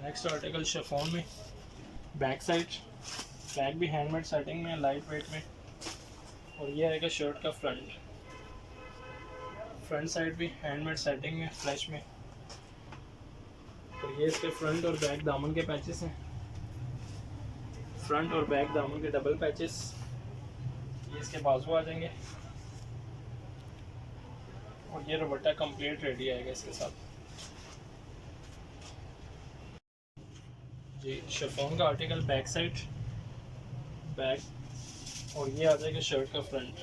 Next article chiffon में back side, back भी handmade setting में, लाइट वेट में। और ये आएगा शर्ट का फ्रंट, फ्रंट साइड भी हैंडमेड सेटिंग में, फ्लैश में। और ये इसके फ्रंट और बैक दामन के पैचेस हैं, फ्रंट और बैक दामन के डबल पैचेस। ये इसके बाजू आ जाएंगे और ये दुपट्टा कंप्लीट रेडी आएगा इसके साथ जी। शिफॉन का आर्टिकल बैक साइड, बैक, और ये आ जाएगा शर्ट का फ्रंट,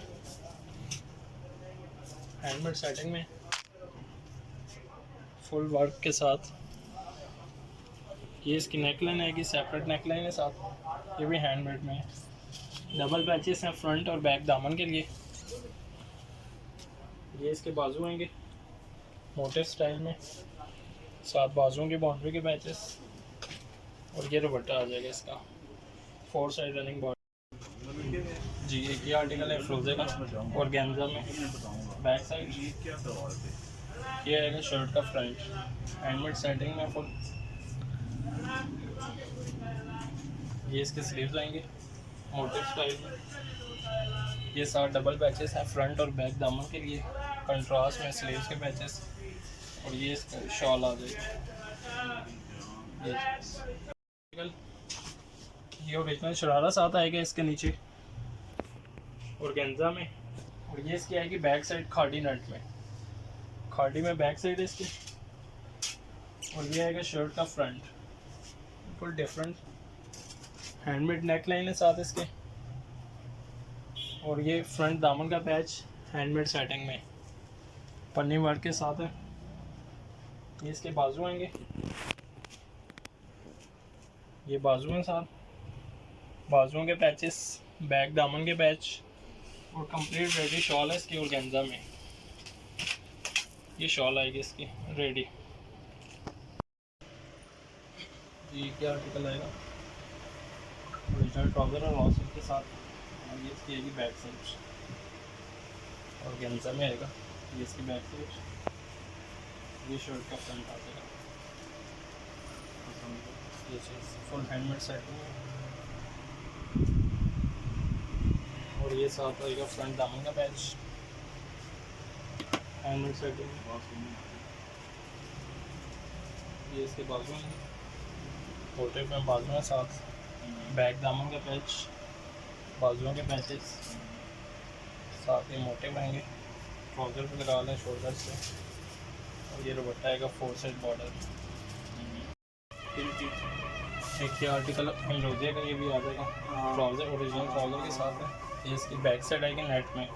हैंडमेड सेटिंग में, फुल वर्क के साथ। ये इसकी नेकलाइन आएगी, सेपरेट नेकलाइन है साथ, ये भी हैंडमेड में है। डबल पैचेस हैं फ्रंट और बैक दामन के लिए। ये इसके बाजू आएंगे मोटिव स्टाइल में, साथ बाजुओं की बाउंड्री के पैचेस। और ये दुपट्टा आ जाएगा इसका 4 साइड रनिंग बॉर्डर जी। एक ये आर्टिकल है फ्रोजे का और गेंजा में, बैक साइड। ये आएगा शर्ट का फ्रंट, हैंडमेड सेटिंग में फुल। ये इसके स्लीव्स आएंगे मोटिव स्टाइल में। ये साथ डबल पैचेस हैं फ्रंट और बैक दामन के लिए, कंट्रास्ट में स्लीव्स के पैचेस। और ये इसका शॉल आ जाएगा। ये ओरिजिनल शरारा साथ आएगा इसके नीचे और गेंजा में। और ये इसकी आएगी बैक साइड खाड़ी नट में, खाड़ी में बैक साइड है इसकी। और ये आएगा शर्ट का फ्रंट, बिल्कुल डिफरेंट हैंडमेड नेक लाइन है साथ इसके। और ये फ्रंट दामन का पैच हैंडमेड सेटिंग में, पन्नी वर्क के साथ है। ये इसके बाजू आएंगे, ये बाजू हैं साथ, बाजुओं के पैचेस, बैक दामन के पैच। और कंप्लीट रेडी शॉल है इसकी ऑर्गेन्जा में। ये शॉल आएगी इसकी रेडी जी। क्या आर्टिकल आएगा ओरिजिनल ट्राउज़र और लॉस के साथ। और ये इसकी आएगी बैक साइड, ऑर्गेन्जा में आएगा। ये इसकी बैक साइड, ये शर्ट का फ्रंट आ जाएगा। ये चीज़ फुल हैंडमेड सेट है। और ये साथ आएगा फ्रंट दामन का पैच, हैंडमेड सेटिंग। ये इसके बाजू हैं, मोटिव में बाजू हैं साथ, बैक दामन का पैच, बाजुओं के पैचेस साथ। ये मोटिव आएंगे, ट्राउज़र पे लगा लें शोल्डर से। और ये दुपट्टा आएगा 4 साइड बॉर्डर। एक ये आर्टिकल एंड्रोजे का, ये भी आ जाएगा ट्राउज़र, ओरिजिनल ट्राउज़र के साथ है। ये इसकी बैक साइड आएगी नेट में,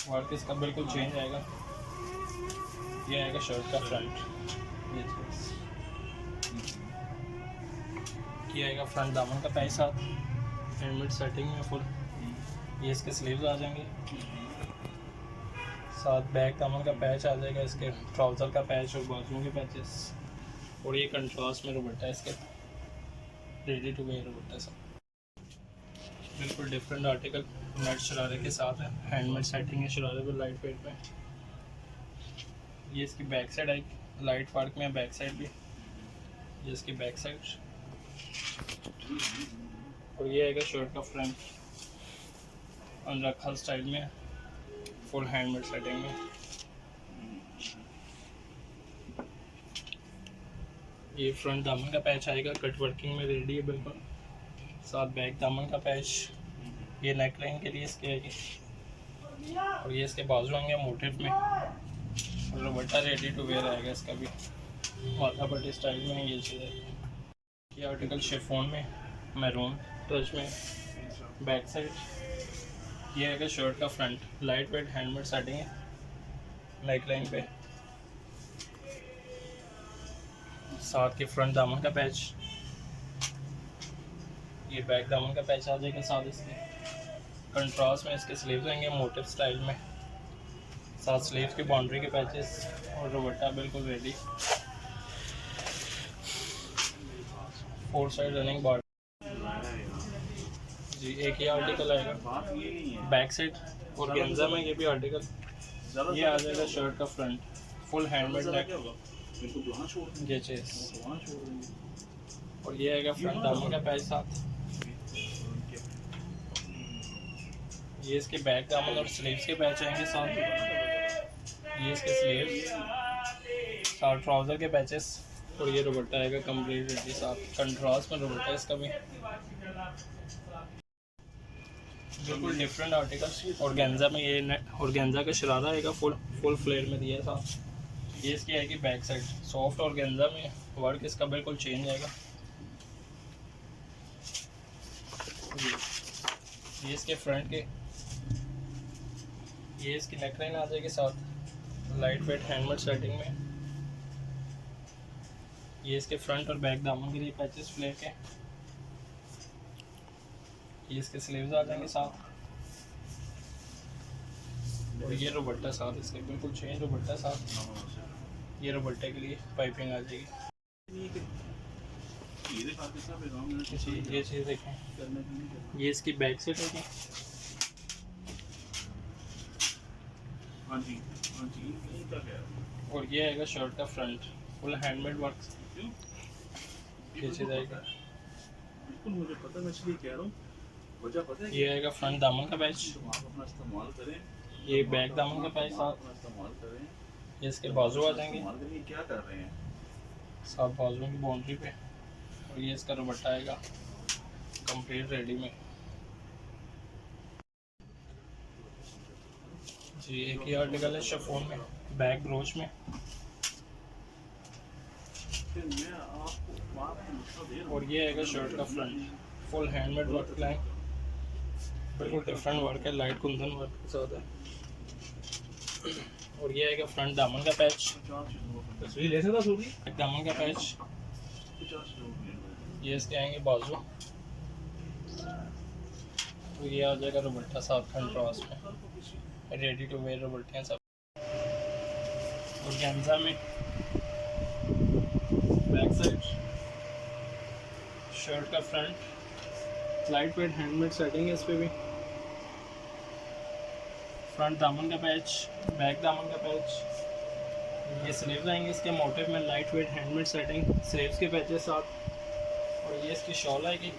वर्क इसका बिल्कुल चेंज आएगा। ये आएगा शर्ट का फ्रंट, ये चीज़। ये आएगा फ्रंट दामन का पैच साथ, हैंडमेड सेटिंग में फुल। ये इसके स्लीव्स आ जाएंगे साथ, बैक दामन का पैच आ जाएगा, इसके ट्राउज़र का पैच और बाजुओं के पैचेस। और ये कंट्रास्ट में दुपट्टा है इसके, रेडी टू वेयर दुपट्टा सब, बिल्कुल डिफरेंट आर्टिकल नेट शरारे के साथ है। हैंडमेड सेटिंग है शरारे पर, लाइट वेट में। ये इसकी बैक साइड आएगी, लाइट वर्क में बैक साइड भी। ये इसकी बैक साइड। और ये आएगा शर्ट का फ्रंट, अनरखल स्टाइल में, फुल हैंडमेड सेटिंग में। ये फ्रंट दामन का पैच आएगा, कट वर्किंग में रेडी है बिल्कुल, साथ बैक दामन का पैच। ये नेक लाइन के लिए इसके आएगी। और ये इसके बाजू आएंगे मोटिव में। और दुपट्टा रेडी टू वेयर आएगा इसका भी, माथा पट्टी स्टाइल में। ये चीज़ है। ये आर्टिकल शिफॉन में, मैरून टच में, बैक साइड। ये आएगा शर्ट का front, light weight handmade setting है नेक लाइन पे, साथ के फ्रंट दामन का पैच। ये बैक दामन का पैच आ जाएगा साथ इसके। कंट्रास्ट में इसके स्लीव्स आएंगे मोटिव स्टाइल में, साथ स्लीव्स की बाउंड्री के पैचेस। और दुपट्टा बिल्कुल रेडी, 4 साइड रनिंग बॉर्डर जी। एक ये आर्टिकल आएगा बैक साइड और गेंजा में, ये भी आर्टिकल। ये आ जाएगा शर्ट का फ्रंट, फुल हैंडमेड नेक, ये चीज़, और ये आएगा फ्रंट दामन का पैच साथ। ये इसके बैक दामन और स्लीव्स के पैच आएंगे साथ। ये इसके स्लीव्स साथ, ट्राउज़र के पैचेस, और ये दुपट्टा आएगा कंप्लीट रेडी साथ। कंट्रास्ट में दुपट्टा इसका भी बिल्कुल डिफरेंट आर्टिकल। ऑर्गेन्जा में ये ऑर्गेन्जा का शरारा आएगा फुल फ्लेयर में दिया साथ। ये इसकी आएगी बैक साइड, सॉफ्ट ऑर्गेन्जा में वर्क इसका बिल्कुल चेंज आएगा। ये इसके फ्रंट के, ये इसकी नेक लाइन आ जाएगी साथ, लाइट वेट हैंडमेड सेटिंग में। ये इसके फ्रंट और बैक दामन के लिए पैचेस फ्लेयर के। ये इसके स्लीव्स आ जाएंगे साथ, और ये दुपट्टा साथ इसके बिल्कुल चेंज दुपट्टा साथ। ये दुपट्टे के लिए पाइपिंग आ जाएगी। ये चीज़ देखें, ये इसकी बैक साइड होगी। और ये आएगा शर्ट का फ्रंट, फुल हैंडमेड वर्क। ये चीज़ आएगा, बिल्कुल मुझे पता, मैं इसलिए कह रहा हूँ, वजह पता है। ये आएगा फ्रंट दामन का पैच, आप अपना इस्तेमाल करें, ये बैक दामन का पैच साथ। इस्तेमाल करें, ये इसके बाजू आ जाएंगे क्या कर रहे हैं साथ बाजुओं की बाउंड्री पे। और ये इसका दुपट्टा आएगा कंप्लीट रेडी में जी। एक ही आर्टिकल है शिफॉन में, बैक ब्रोच में, और ये आएगा शर्ट का front, full handmade work line, बिल्कुल डिफरेंट वर्क है, लाइट कुंदन वर्क के साथ है। और ये आएगा फ्रंट दामन का पैच, तस्वीर ले सकता सूरी दामन का पैच। ये इसके आएंगे बाजू, तो ये आ जाएगा दुपट्टा साथ कंट्रास्ट में, रेडी टू वेयर दुपट्टे हैं सब। और ऑर्गेन्जा में बैक साइड, शर्ट का front, light weight handmade setting है इस पर भी। फ्रंट दामन का पैच, बैक दामन का पैच। ये स्लीव्स आएंगे इसके मोटिव में, light weight handmade setting, sleeves के पैचेस साथ। और ये इसकी शॉल आएगी,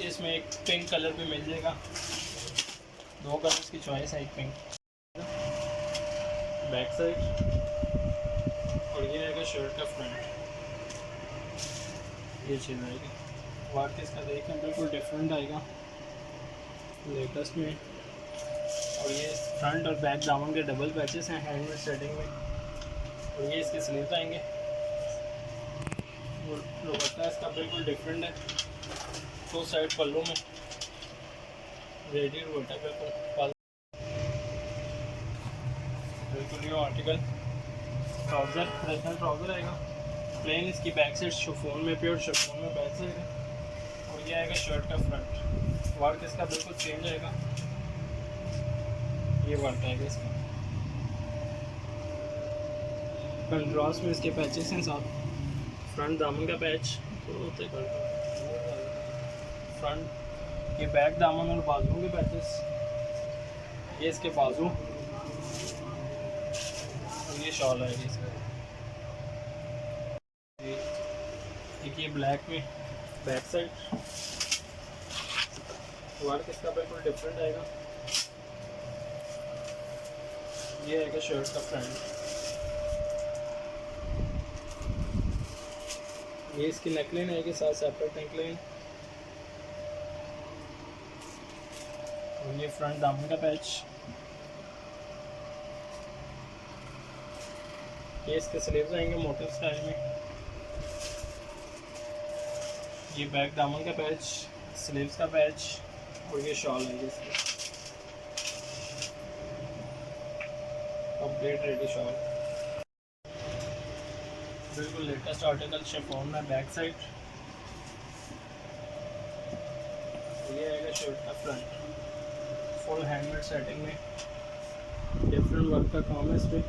इसमें एक पिंक कलर भी मिल जाएगा, दो कलर्स की चॉइस है, एक पिंक बैक साइड। और ये आएगा शर्ट का फ्रंट, ये चीज़ आएगी। वर्क इसका देखें बिल्कुल डिफरेंट आएगा लेटेस्ट में। और ये फ्रंट और बैक दामन के डबल पैचेस हैं हैंडमेड सेटिंग में। और ये इसके स्लीव्स आएंगे, और दुपट्टा इसका बिल्कुल डिफरेंट है, दो साइड पल्लू में रेडी दुपट्टा बिल्कुल ये आर्टिकल। ट्राउज़र ट्रेडिशनल ट्राउज़र आएगा प्लेन, इसकी बैक साइड शिफॉन में, प्योर शिफॉन में बैक साइड है। और ये आएगा शर्ट का फ्रंट, वर्क इसका बिल्कुल चेंज आएगा, ये वर्क आएगा इसका। कंट्रास्ट में इसके पैचेस हैं साथ। फ्रंट दामन का पैच, फ्रंट ये बैक दामन और बाजुओं के पैचेस। ये इसके बाजू, और ये शॉल आएगी इसका। एक ये ब्लैक में बैक साइड, वर्क इसका बिल्कुल डिफरेंट आएगा। ये आएगा शर्ट का फ्रंट, ये इसकी नेकलाइन आएगी साथ, सेपरेट नेकलाइन। और ये फ्रंट दामन का पैच, ये इसके स्लीव्स आएंगे मोटिव स्टाइल में। ये बैक दामन का पैच, स्लीव्स का पैच, और ये शॉल है इसकी कंप्लीट रेडी शॉल। बिल्कुल लेटेस्ट आर्टिकल शिफॉन में, बैक साइड। ये आएगा शर्ट का फ्रंट, फुल हैंडमेड सेटिंग में, डिफरेंट वर्क का काम है इस पर।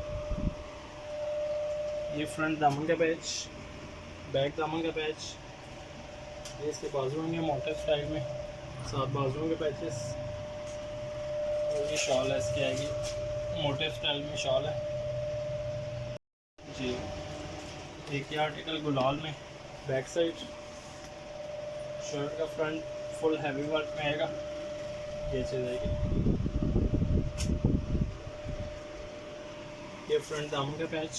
ये फ्रंट दामन का पैच, बैक दामन का पैच। ये इसके बाजू होंगे मोटिव स्टाइल में, साथ बाजुओं के पैचेस। और ये शॉल है इसकी आएगी, मोटिव स्टाइल में शॉल है जी। एक ही आर्टिकल गुलाल में बैक साइड, शर्ट का फ्रंट फुल हैवी वर्क में आएगा, ये चीज़ आएगी। ये फ्रंट दामन का पैच,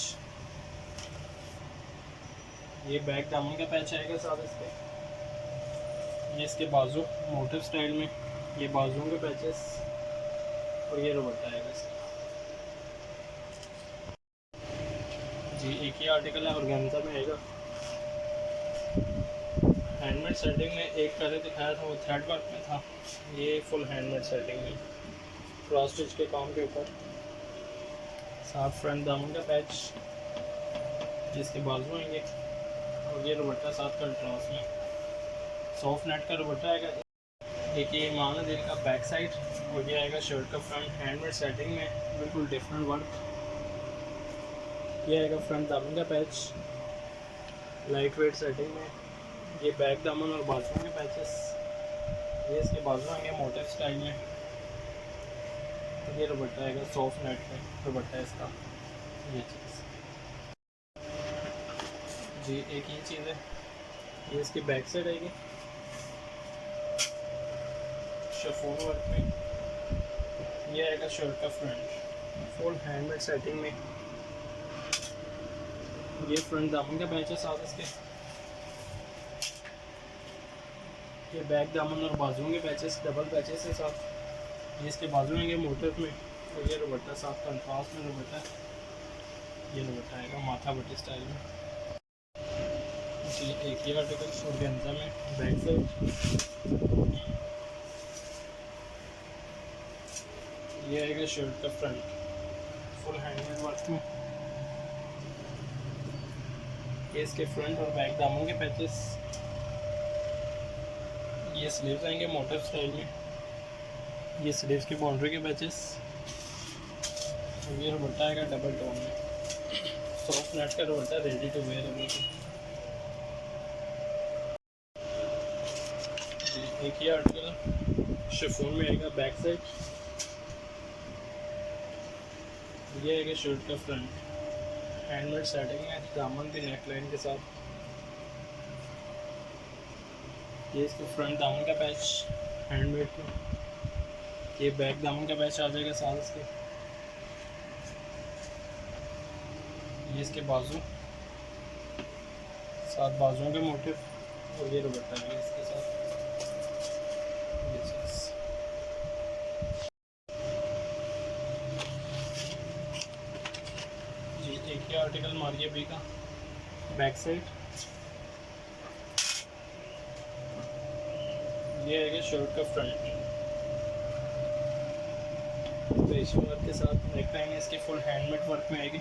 ये बैक दामन का पैच आएगा साथ इसके। ये इसके बाजू मोटिव स्टाइल में, ये बाजुओं के पैचेस और ये दुपट्टा आएगा इसका। जी एक ही आर्टिकल है, ऑर्गेन्जा में आएगा। हैंडमेड सेटिंग में एक पहले दिखाया था वो थ्रेड वर्क में था, ये फुल हैंडमेड सेटिंग में क्रॉस स्टिच के काम के ऊपर। साथ फ्रंट दामन का पैच, जिसके बाजू आएंगे और ये दुपट्टा साथ कंट्रास्ट में सॉफ्ट नेट का दुपट्टा आएगा। एक ये माना दिल का बैक साइड और ये आएगा शर्ट का फ्रंट हैंडमेड सेटिंग में, बिल्कुल डिफरेंट वर्क। ये आएगा फ्रंट दामन का पैच लाइट वेट सेटिंग में, ये बैक दामन और बाजुओं के पैचेस, ये इसके बाजू आएंगे मोटिव स्टाइल में। ये दुपट्टा आएगा सॉफ्ट नेट का दुपट्टा इसका, ये चीज़ जी एक ही चीज़ है। ये इसकी बैक साइड आएगी शिफॉन वर्क में, ये आएगा शर्ट का फ्रंट फुल हैंडमेड सेटिंग में। ये फ्रंट दामन का पैच है साथ इसके, ये बैक दामन और बाजुओं के पैचेस डबल पैचेस के साथ। ये इसके बाजू आएंगे मोटिव में और ये दुपट्टा साथ कंट्रास्ट में दुपट्टा, ये दुपट्टा आएगा माथा बट्टी स्टाइल में। जी एक ही आर्टिकल ऑर्गेन्जा में बैक साइड, ये आएगा शर्ट का फ्रंट फुल हैंडमेड वर्क में। ये इसके फ्रंट और बैक दामन के पैचेस, ये स्लीव्स आएंगे मोटिव स्टाइल में, ये स्लीव्स की बाउंड्री के पैचेस और ये दुपट्टा आएगा डबल टोन में सॉफ्ट नेट का दुपट्टा रेडी टू वेयर है। जी एक ही आर्टिकल शिफॉन में आएगा बैक साइड, ये आएगा शर्ट का फ्रंट हैंडमेड सेटिंग है, दामन भी नेक लाइन के साथ। ये इसके फ्रंट दामन का पैच हैंडमेड में, ये बैक दामन का पैच आ जाएगा साथ इसके। ये इसके बाजू साथ बाजुओं के मोटिव और ये दुपट्टा है इसके साथ। जी एक ही आर्टिकल मारिए बी का बैक साइड, ये आएगा शर्ट का फ्रंट पेश वर्क के साथ। नेक लाइन इसकी फुल हैंडमेड वर्क में आएगी।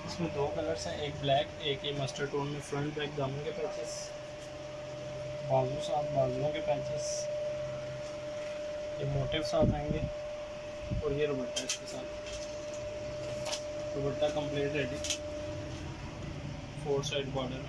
इसमें दो कलर्स हैं, एक ब्लैक एक ये मस्टर्ड टोन में। फ्रंट बैक दामन के पैचेस, बाजू साथ बाजुओं के पैचेस, ये मोटिव साथ आएंगे और ये दुपट्टा इसके साथ। दुपट्टा कंप्लीट रेडी, 4 साइड बॉर्डर।